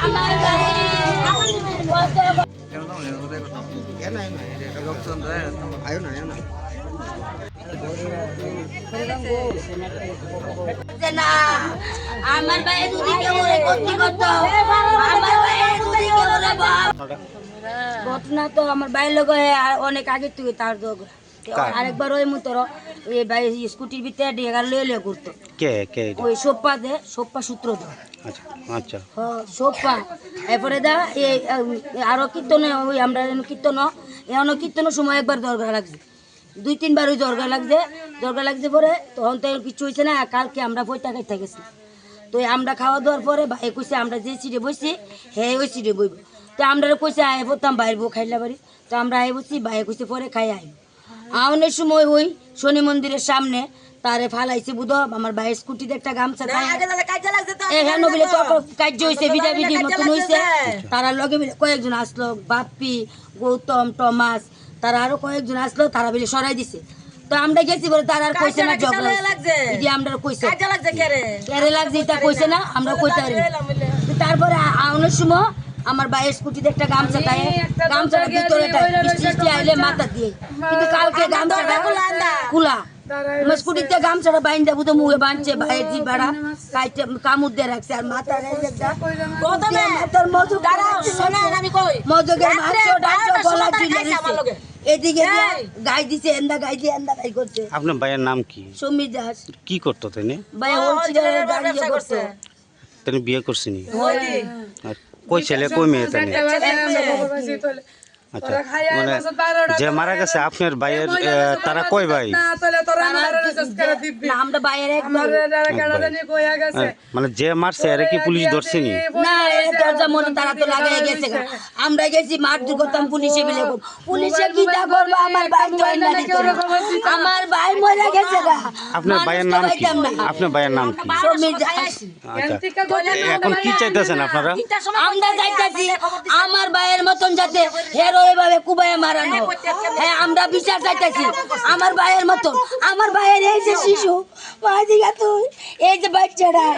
আমার ভাই যদি কেউ করতে করতো আমার ভাই যদি কেউ ঘটনা তো আমার ভাইয়ের লোক অনেক আগে থেকে তার যোগ আরেকবার ওই মতো এই ভাই স্কুটির ভিতরে ডেগার লয়ে ঘুরতো ওই সোপ্পা সূত্র আচ্ছা আচ্ছা সোপ্পা এরপরে দা এই আরো কীর্তনে ওই আমরা এখনো কীর্তনের সময় একবার দরকার লাগছে 2-3 বার ওই দরকার লাগছে পরে তখন তো কিছু হয়েছে না কালকে আমরা বইটা খাইতে গেছি তো আমরা খাওয়া দাওয়ার পরে ভাই কইছে আমরা যে সিটে বসছি হ্যাঁ ওই সিটে বইব তো আমরা কইছে আয় বলতাম বাইর বউ খাইলা বাড়ি তো আমরা আয় বসছি ভাই কইছে পরে খাই আইব আউনের সময় ওই শনি মন্দিরের সামনে তারে ফালাইছে বুধ আমার ভাইয়ের স্কুটিতে একটা গামছা এখানে বলে কার্য হয়েছে বিডাবিডি মতন হয়েছে তারা লগে মিলে কয়েকজন আসলো বাপ্পি গৌতম টমাস তারা আরো কয়েকজন আসলো তারা বলে সরাই দিছে তো আমরা গেছি বলে তারা আর কইছে না ঝগড়া লাগছে আমরা কইছে কেরে লাগছে এটা কইছে না আমরা কইতে পারি তারপরে আউনের সময় আমার ভাইয়ের স্কুটিতে একটা গামছা তাই গামছাটা ভিতরে বৃষ্টি আইলে মাথা দিয়ে কিন্তু কালকে গামছাটা খোলা আমার স্কুটিতে গামছাটা বাইন্দা বুঝে মুখে বাঁধছে ভাইয়ের জি ভাড়া কাইতে কামড় দিয়ে রাখছে আর মাথা মজুকে মাংস ডাংস গলা ঝুলে দিচ্ছে এদিকে গাই দিছে এন্দা গাই দিয়ে এন্দা গাই করছে। আপনার ভাইয়ের নাম কি? সমীর দাস। কি করতো তিনি? ভাই হোলসেলের গাড়ি করছে। তিনি বিয়ে করছেনি? আর কই ছেলে কই মেয়ে তিনি? আচ্ছা মানে যে মারা গেছে আপনার ভাইয়ের তারা কই ভাই? আমরা ভাইয়ের এক মানে যে মারছে এর কি পুলিশ ধরছেনি? না দরজা মনে তারা তো লাগাই গেছে আমরা গেছি মারধর করতাম পুলিশে বিলে পুলিশে কি তা করবে আমার ভাই জয়েন না দিত আমার ভাই মরে গেছে গা। আপনার ভাইয়ের নাম কি? আপনার ভাইয়ের নাম কি? সমীর দাস। আচ্ছা এখন কি চাইতেছেন আপনারা? আমরা চাইতেছি আমার ভাইয়ের মতন যাতে হেরো এভাবে কুবায়ে মারানো হ্যাঁ আমরা বিচার চাইতেছি আমার ভাইয়ের মতন আমার ভাইয়ের এই যে শিশু তুই এই যে বাচ্চারা